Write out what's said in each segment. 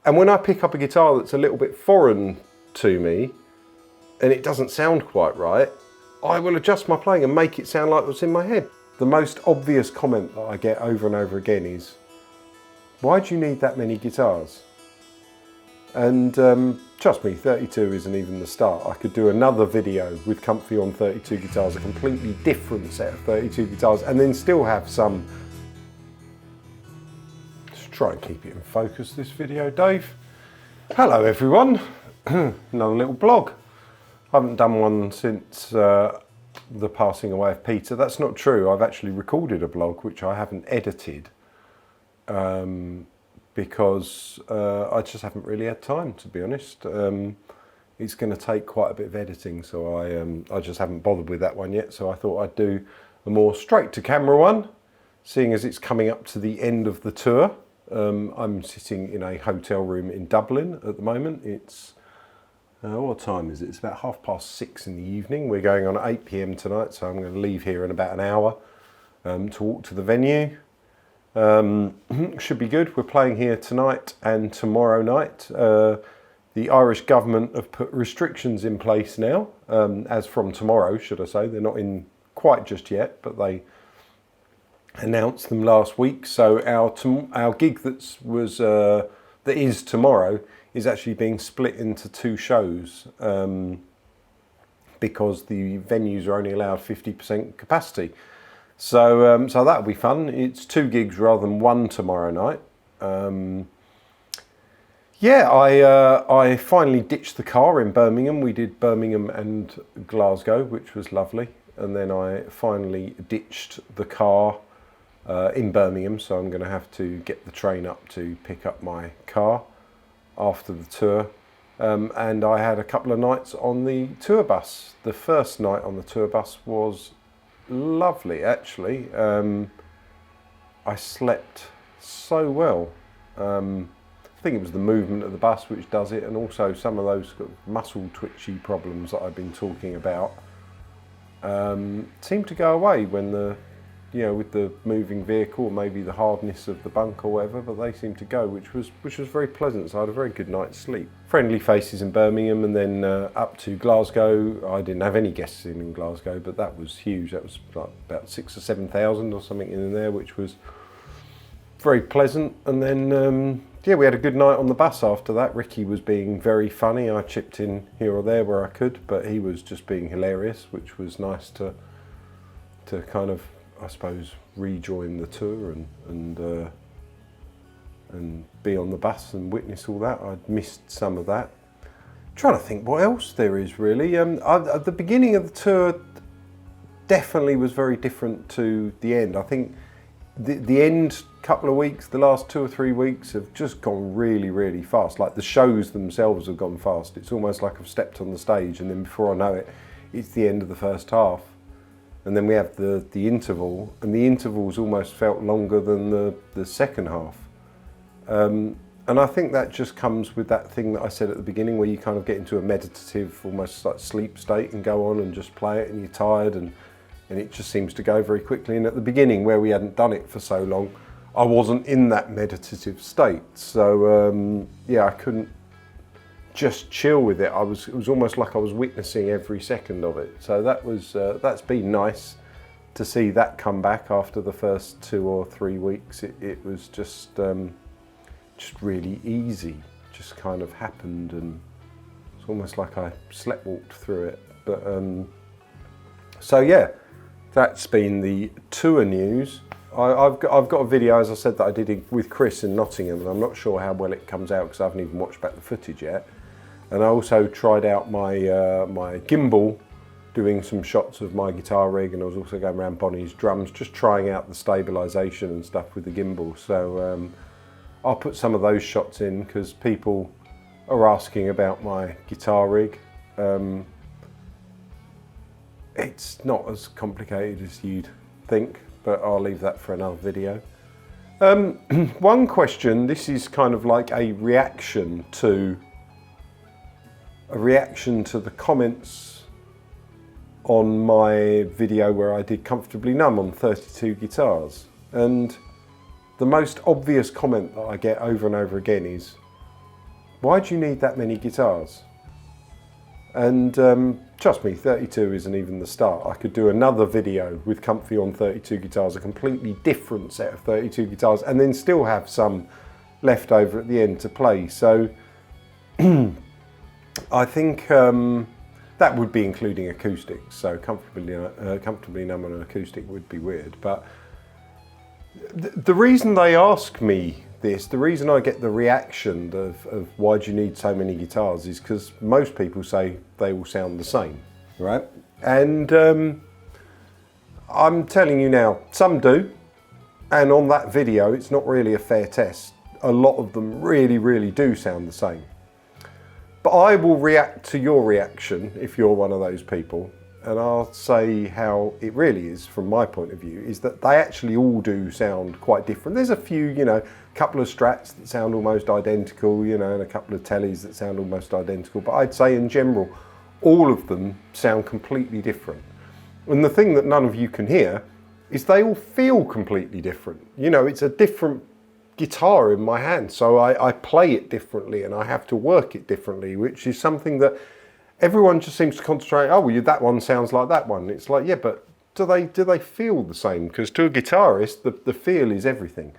And when I pick up a guitar that's a little bit foreign to me and it doesn't sound quite right, I will adjust my playing and make it sound like what's in my head. The most obvious comment that I get over and over again is, why do you need that many guitars? And trust me, 32 isn't even the start. I could do another video with Comfy on 32 guitars, a completely different set of 32 guitars, and then still have some. Let's try and keep it in focus, this video, Dave. Hello everyone, another little blog. I haven't done one since the passing away of Peter. That's not true. I've actually recorded a blog which I haven't edited because I just haven't really had time, to be honest. It's going to take quite a bit of editing, so I just haven't bothered with that one yet. So I thought I'd do a more straight to camera one, seeing as it's coming up to the end of the tour. I'm sitting in a hotel room in Dublin at the moment. It's what time is it? It's about 6:30 in the evening. We're going on at 8 p.m. tonight, so I'm going to leave here in about an hour to walk to the venue. Should be good. We're playing here tonight and tomorrow night. The Irish government have put restrictions in place now, as from tomorrow, should I say. They're not in quite just yet, but they announced them last week. So our gig that is tomorrow is actually being split into 2 shows because the venues are only allowed 50% capacity. So that'll be fun. It's 2 gigs rather than 1 tomorrow night. Yeah, I finally ditched the car in Birmingham. We did Birmingham and Glasgow, which was lovely. And then I finally ditched the car in Birmingham, so I'm going to have to get the train up to pick up my car after the tour. And I had a couple of nights on the tour bus. The first night on the tour bus was lovely, actually. I slept so well. I think it was the movement of the bus which does it, and also some of those muscle twitchy problems that I've been talking about seemed to go away when with the moving vehicle, maybe the hardness of the bunk or whatever, but they seemed to go, which was very pleasant. So I had a very good night's sleep. Friendly faces in Birmingham, and then up to Glasgow. I didn't have any guests in Glasgow, but that was huge. That was like about 6,000 or 7,000 or something in there, which was very pleasant. And then yeah, we had a good night on the bus after that. Ricky was being very funny. I chipped in here or there where I could, but he was just being hilarious, which was nice to kind of, I suppose, rejoin the tour and be on the bus and witness all that. I'd missed some of that. Trying to think what else there is really. At the beginning of the tour definitely was very different to the end. I think the end couple of weeks, the last 2 or 3 weeks have just gone really, really fast. Like the shows themselves have gone fast. It's almost like I've stepped on the stage and then before I know it, it's the end of the first half. And then we have the interval, and the intervals almost felt longer than the second half. And I think that just comes with that thing that I said at the beginning, where you kind of get into a meditative, almost like sleep state and go on and just play it, and you're tired, and it just seems to go very quickly. And at the beginning, where we hadn't done it for so long, I wasn't in that meditative state. So yeah, I couldn't just chill with it. It was almost like I was witnessing every second of it. So that's been nice to see that come back after the first 2 or 3 weeks. It was just really easy, just kind of happened, and it's almost like I sleptwalked through it. But so yeah, that's been the tour news. I've got a video, as I said, that I did with Chris in Nottingham, and I'm not sure how well it comes out because I haven't even watched back the footage yet. And I also tried out my gimbal, doing some shots of my guitar rig, and I was also going around Bonnie's drums, just trying out the stabilisation and stuff with the gimbal. So I'll put some of those shots in because people are asking about my guitar rig. It's not as complicated as you'd think, but I'll leave that for another video. One question, this is kind of like a reaction to the comments on my video where I did Comfortably Numb on 32 guitars. And the most obvious comment that I get over and over again is, why do you need that many guitars? And trust me, 32 isn't even the start. I could do another video with comfy on 32 guitars, a completely different set of 32 guitars, and then still have some left over at the end to play. So I think that would be including acoustics. So comfortably numb on an acoustic would be weird. But the reason they ask me this, the reason I get the reaction of why do you need so many guitars is because most people say they all sound the same, right? And I'm telling you now, some do, and on that video it's not really a fair test. A lot of them really, really do sound the same. But I will react to your reaction if you're one of those people, and I'll say how it really is from my point of view, is that they actually all do sound quite different. There's a few, you know, couple of Strats that sound almost identical, you know, and a couple of Tellys that sound almost identical, but I'd say in general, all of them sound completely different. And the thing that none of you can hear is they all feel completely different. You know, it's a different guitar in my hand, so I play it differently and I have to work it differently, which is something that everyone just seems to concentrate, oh, well, that one sounds like that one. It's like, yeah, but do they feel the same? Because to a guitarist, the feel is everything.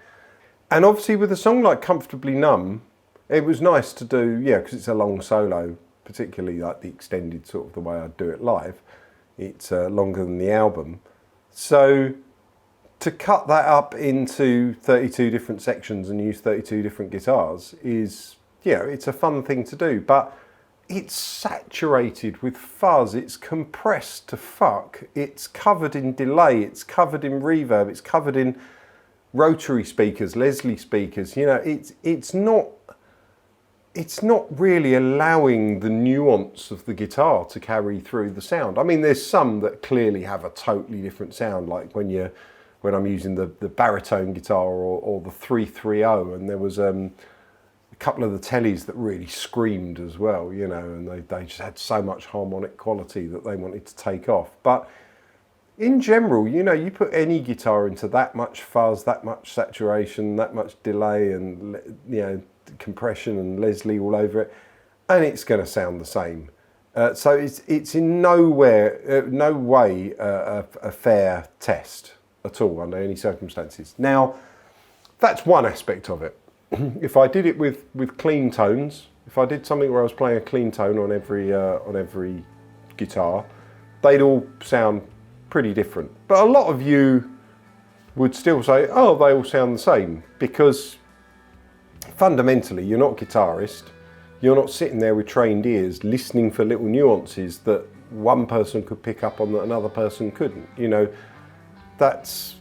And obviously with a song like Comfortably Numb, it was nice to do, yeah, because it's a long solo, particularly like the extended sort of the way I'd do it live. It's longer than the album. So to cut that up into 32 different sections and use 32 different guitars is, yeah, it's a fun thing to do, but it's saturated with fuzz, it's compressed to fuck, it's covered in delay, it's covered in reverb, it's covered in rotary speakers, Leslie speakers, you know, it's not really allowing the nuance of the guitar to carry through the sound. I mean, there's some that clearly have a totally different sound, like when I'm using the baritone guitar or the 330, and there was a couple of the Tellys that really screamed as well, you know, and they just had so much harmonic quality that they wanted to take off. But in general, you know, you put any guitar into that much fuzz, that much saturation, that much delay and, you know, compression and Leslie all over it, and it's going to sound the same. So it's in no way a fair test at all under any circumstances. Now, that's one aspect of it. If I did it with clean tones, if I did something where I was playing a clean tone on every guitar, they'd all sound pretty different. But a lot of you would still say, oh, they all sound the same, because fundamentally you're not a guitarist, you're not sitting there with trained ears listening for little nuances that one person could pick up on that another person couldn't. You know, that's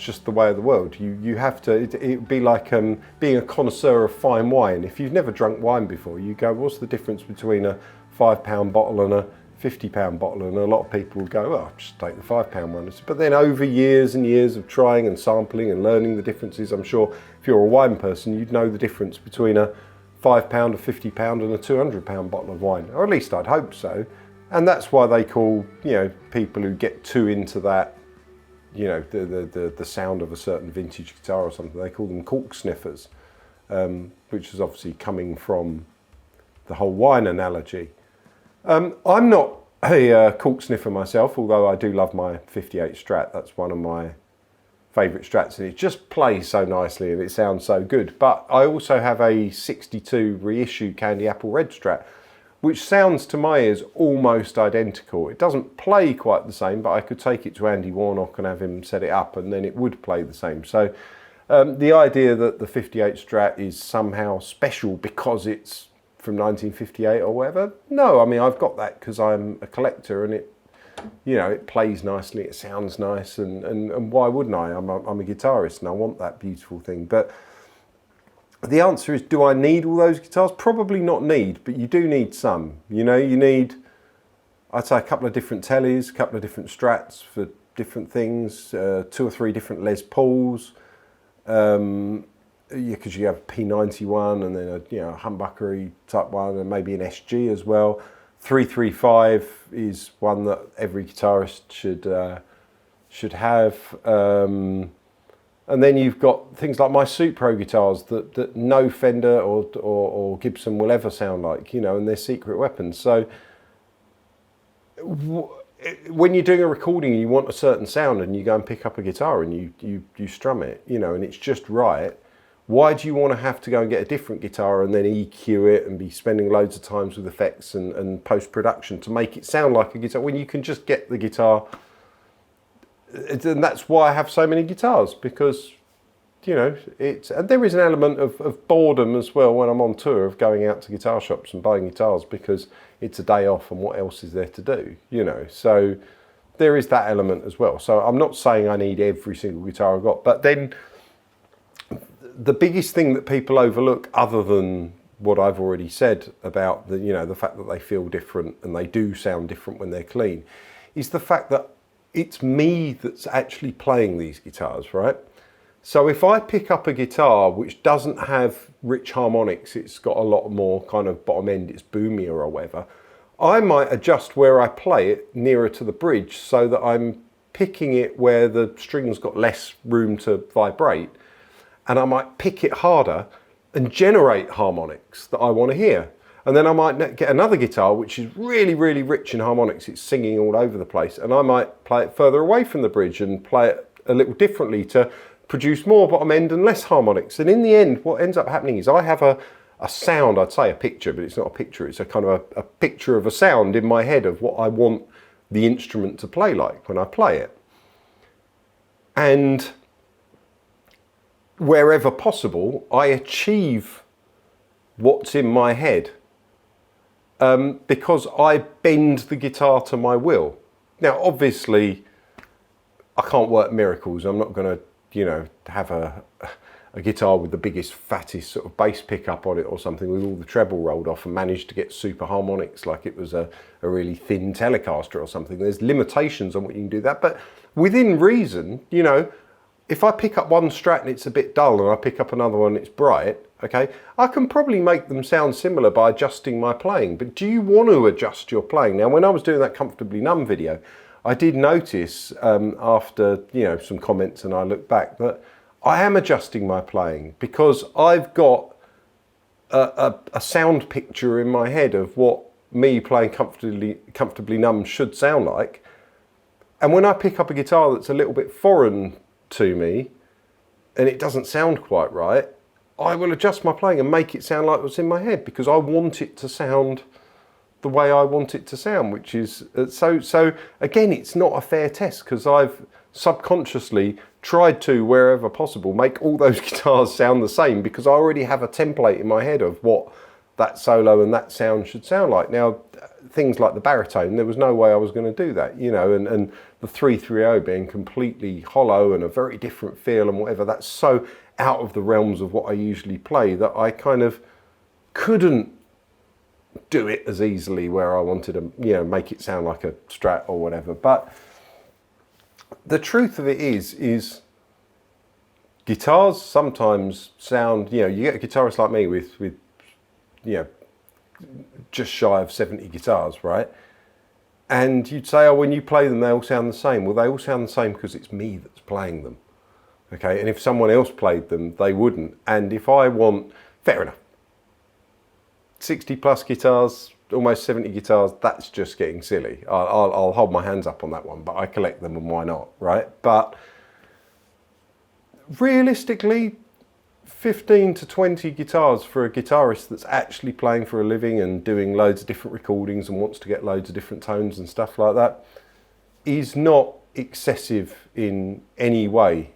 just the way of the world. You have to, it'd be like being a connoisseur of fine wine. If you've never drunk wine before, you go, what's the difference between a £5 bottle and a £50 bottle? And a lot of people will go, oh, I'll just take the £5 one. But then over years and years of trying and sampling and learning the differences, I'm sure if you're a wine person, you'd know the difference between a £5, a £50 and a £200 bottle of wine, or at least I'd hope so. And that's why they call, you know, people who get too into that, you know, the sound of a certain vintage guitar or something, they call them cork sniffers, which is obviously coming from the whole wine analogy. I'm not a cork sniffer myself, although I do love my 58 Strat. That's one of my favourite Strats, and it just plays so nicely and it sounds so good. But I also have a 62 reissue Candy Apple Red Strat, which sounds to my ears almost identical. It doesn't play quite the same, but I could take it to Andy Warnock and have him set it up and then it would play the same. So the idea that the 58 Strat is somehow special because it's from 1958 or whatever, no, I mean, I've got that because I'm a collector and it, you know, it plays nicely, it sounds nice, and why wouldn't I? I'm a guitarist and I want that beautiful thing. But the answer is, do I need all those guitars? Probably not need, but you do need some. You know, you need, I'd say, a couple of different Tellys, a couple of different Strats for different things, 2 or 3 different Les Pauls, because you have a P91 and then a humbuckery type one and maybe an SG as well. 335 is one that every guitarist should have. And then you've got things like my Supro guitars that no Fender or Gibson will ever sound like, you know, and they're secret weapons. So when you're doing a recording and you want a certain sound and you go and pick up a guitar and you strum it, you know, and it's just right, why do you want to have to go and get a different guitar and then EQ it and be spending loads of times with effects and post-production to make it sound like a guitar when you can just get the guitar? And that's why I have so many guitars, because, you know, and there is an element of boredom as well when I'm on tour, of going out to guitar shops and buying guitars because it's a day off and what else is there to do, you know. So there is that element as well. So I'm not saying I need every single guitar I've got, but then the biggest thing that people overlook, other than what I've already said about the, you know, the fact that they feel different and they do sound different when they're clean, is the fact that it's me that's actually playing these guitars, right? So if I pick up a guitar which doesn't have rich harmonics, it's got a lot more kind of bottom end, it's boomier or whatever, I might adjust where I play it nearer to the bridge so that I'm picking it where the string's got less room to vibrate, and I might pick it harder and generate harmonics that I want to hear. And then I might get another guitar which is really, really rich in harmonics, it's singing all over the place, and I might play it further away from the bridge and play it a little differently to produce more bottom end and less harmonics. And in the end, what ends up happening is I have a sound, I'd say a picture, but it's not a picture, it's a kind of a picture of a sound in my head of what I want the instrument to play like when I play it. And wherever possible, I achieve what's in my head because I bend the guitar to my will. Now, obviously, I can't work miracles. I'm not going to, you know, have a guitar with the biggest, fattest sort of bass pickup on it or something with all the treble rolled off and manage to get super harmonics like it was a really thin Telecaster or something. There's limitations on what you can do that, but within reason, you know, if I pick up one Strat and it's a bit dull and I pick up another one and it's bright, okay, I can probably make them sound similar by adjusting my playing. But do you want to adjust your playing? Now, when I was doing that Comfortably Numb video, I did notice after, you know, some comments and I look back that I am adjusting my playing because I've got a sound picture in my head of what me playing comfortably Numb should sound like. And when I pick up a guitar that's a little bit foreign to me and it doesn't sound quite right, I will adjust my playing and make it sound like what's in my head because I want it to sound the way I want it to sound, which is so again, it's not a fair test because I've subconsciously tried to, wherever possible, make all those guitars sound the same because I already have a template in my head of what that solo and that sound should sound like. Now, things like the baritone, there was no way I was going to do that, you know, and the 330 being completely hollow and a very different feel and whatever, that's so out of the realms of what I usually play that I kind of couldn't do it as easily where I wanted to, you know, make it sound like a Strat or whatever. But the truth of it is guitars sometimes sound, you know, you get a guitarist like me with you know, just shy of 70 guitars, right? And you'd say, oh, when you play them, they all sound the same. Well, they all sound the same because it's me that's playing them, okay? And if someone else played them, they wouldn't. And if I want, fair enough, 60 plus guitars, almost 70 guitars, that's just getting silly. I'll hold my hands up on that one, but I collect them and why not, right? But realistically, 15 to 20 guitars for a guitarist that's actually playing for a living and doing loads of different recordings and wants to get loads of different tones and stuff like that is not excessive in any way.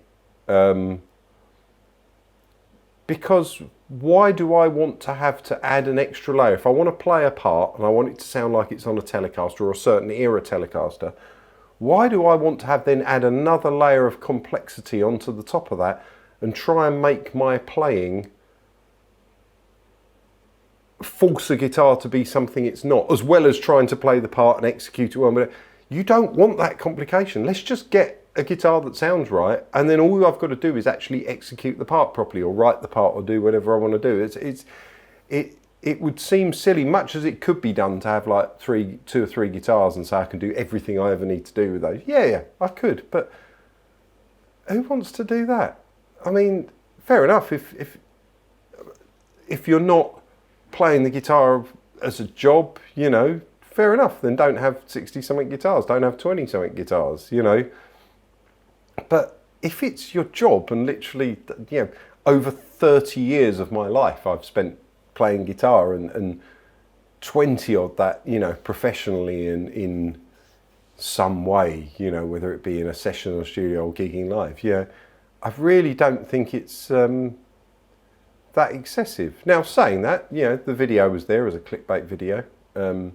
Because why do I want to have to add an extra layer? If I want to play a part and I want it to sound like it's on a Telecaster or a certain era Telecaster, why do I want to have then add another layer of complexity onto the top of that and try and make my playing force a guitar to be something it's not, as well as trying to play the part and execute it well? But you don't want that complication. Let's just get a guitar that sounds right, and then all I've got to do is actually execute the part properly or write the part or do whatever I want to do. It would seem silly, much as it could be done, to have like two or three guitars and say I can do everything I ever need to do with those. Yeah, I could, but who wants to do that? I mean, fair enough. If you're not playing the guitar as a job, you know, fair enough. Then don't have 60-something guitars. Don't have 20-something guitars. You know. But if it's your job, and literally, you know, over 30 years of my life I've spent playing guitar, and 20 of that, you know, professionally in some way, you know, whether it be in a session or studio or gigging live, yeah, I really don't think it's that excessive. Now, saying that, you know, the video was there as a clickbait video. It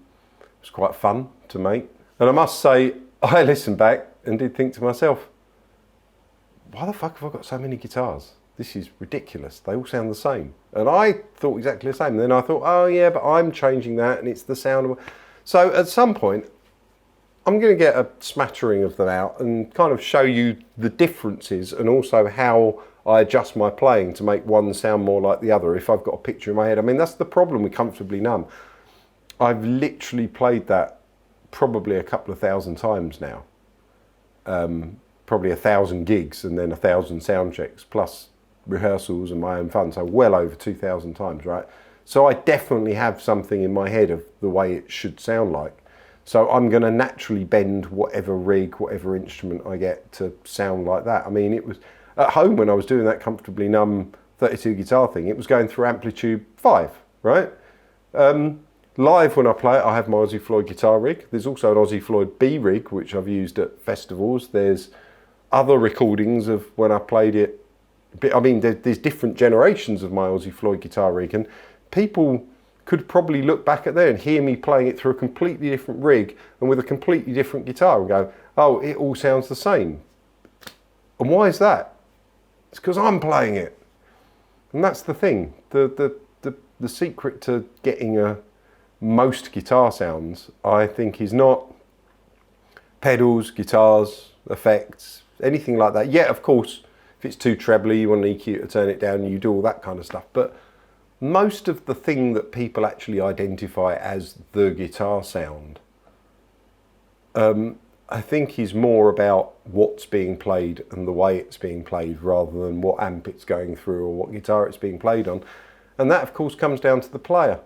was quite fun to make. And I must say, I listened back and did think to myself, why the fuck have I got so many guitars? This is ridiculous. They all sound the same. And I thought exactly the same. And then I thought, oh yeah, but I'm changing that and it's the sound of... So at some point, I'm going to get a smattering of them out and kind of show you the differences, and also how I adjust my playing to make one sound more like the other if I've got a picture in my head. I mean, that's the problem with Comfortably Numb. I've literally played that probably a couple of thousand times now. Probably 1,000 gigs and then 1,000 sound checks plus rehearsals and my own fun. So well over 2,000 times, right? So I definitely have something in my head of the way it should sound like. So I'm going to naturally bend whatever rig, whatever instrument I get to sound like that. I mean, it was at home when I was doing that Comfortably Numb 32 guitar thing, it was going through Amplitude 5, right? Live when I play it, I have my Ozzy Floyd guitar rig. There's also an Ozzy Floyd B rig, which I've used at festivals. There's other recordings of when I played it. I mean, there's different generations of my Ozzy Floyd guitar rig, and people could probably look back at there and hear me playing it through a completely different rig and with a completely different guitar and go, oh, it all sounds the same. And why is that? It's because I'm playing it. And that's the thing. The secret to getting most guitar sounds, I think, is not pedals, guitars, effects, anything like that. Yeah, of course, if it's too trebly, you want an EQ to turn it down, and you do all that kind of stuff. But most of the thing that people actually identify as the guitar sound, I think is more about what's being played and the way it's being played, rather than what amp it's going through or what guitar it's being played on. And that, of course, comes down to the player.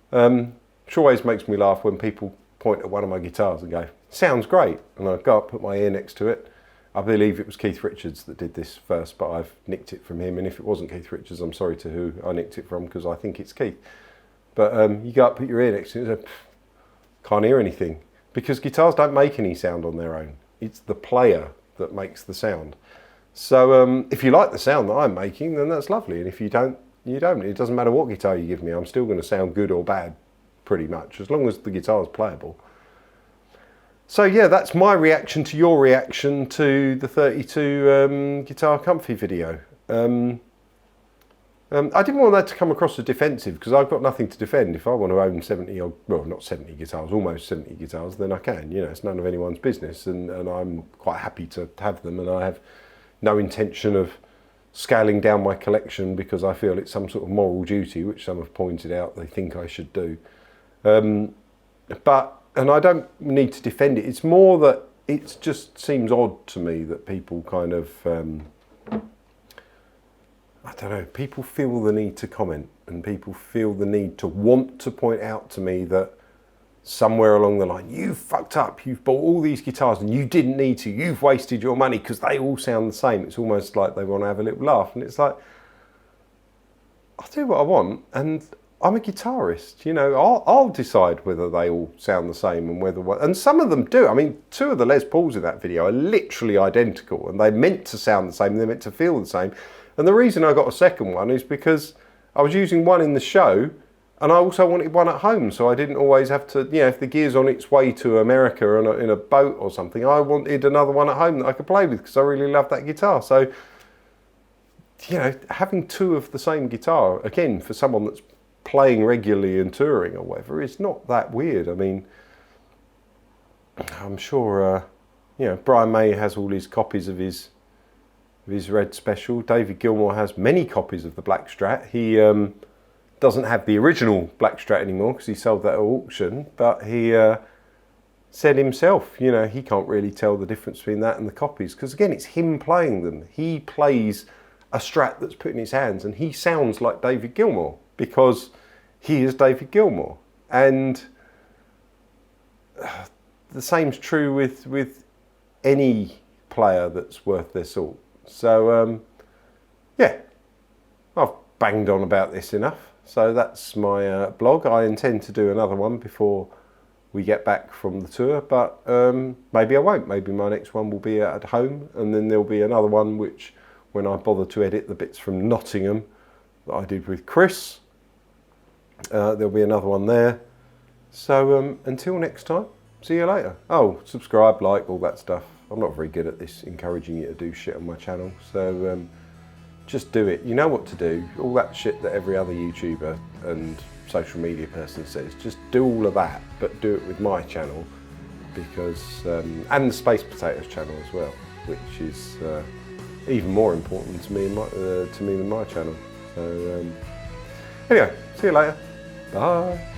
Which always makes me laugh when people point at one of my guitars and go, sounds great. And I go up, put my ear next to it. I believe it was Keith Richards that did this first, but I've nicked it from him. And if it wasn't Keith Richards, I'm sorry to who I nicked it from, because I think it's Keith. But you go up, put your ear next to it, and can't hear anything. Because guitars don't make any sound on their own. It's the player that makes the sound. So if you like the sound that I'm making, then that's lovely. And if you don't, you don't. It doesn't matter what guitar you give me. I'm still going to sound good or bad, pretty much, as long as the guitar is playable. So yeah, that's my reaction to your reaction to the 32 Guitar Comfy video. I didn't want that to come across as defensive, because I've got nothing to defend. If I want to own 70, or well, not 70 guitars, almost 70 guitars, then I can. You know, it's none of anyone's business, and I'm quite happy to have them, and I have no intention of scaling down my collection because I feel it's some sort of moral duty, which some have pointed out they think I should do. And I don't need to defend it. It's more that it just seems odd to me that people kind of, I don't know, people feel the need to comment, and people feel the need to want to point out to me that somewhere along the line, you fucked up, you've bought all these guitars and you didn't need to, you've wasted your money because they all sound the same. It's almost like they want to have a little laugh, and it's like, I'll do what I want, and I'm a guitarist, you know, I'll decide whether they all sound the same, and and some of them do. I mean, 2 of the Les Pauls in that video are literally identical, and they're meant to sound the same, they're meant to feel the same. And the reason I got a second one is because I was using one in the show, and I also wanted one at home, so I didn't always have to, you know, if the gear's on its way to America in a boat or something, I wanted another one at home that I could play with, because I really love that guitar. So, you know, having 2 of the same guitar, again, for someone that's playing regularly and touring or whatever, it's not that weird. I mean, I'm sure, you know, Brian May has all his copies of his Red Special. David Gilmour has many copies of the Black Strat. He doesn't have the original Black Strat anymore because he sold that at auction, but he said himself, you know, he can't really tell the difference between that and the copies, because again, it's him playing them. He plays a Strat that's put in his hands, and he sounds like David Gilmour because he is David Gilmour. And the same's true with any player that's worth their salt. So yeah, I've banged on about this enough. So that's my blog. I intend to do another one before we get back from the tour, but maybe I won't. Maybe my next one will be at home, and then there'll be another one which, when I bother to edit the bits from Nottingham that I did with Chris, there'll be another one there. So until next time, see you later. Oh, subscribe, like, all that stuff. I'm not very good at this, encouraging you to do shit on my channel, so just do it. You know what to do. All that shit that every other YouTuber and social media person says, just do all of that, but do it with my channel, because and the Space Potatoes channel as well, which is even more important to me, than my channel. So anyway, see you later. Bye.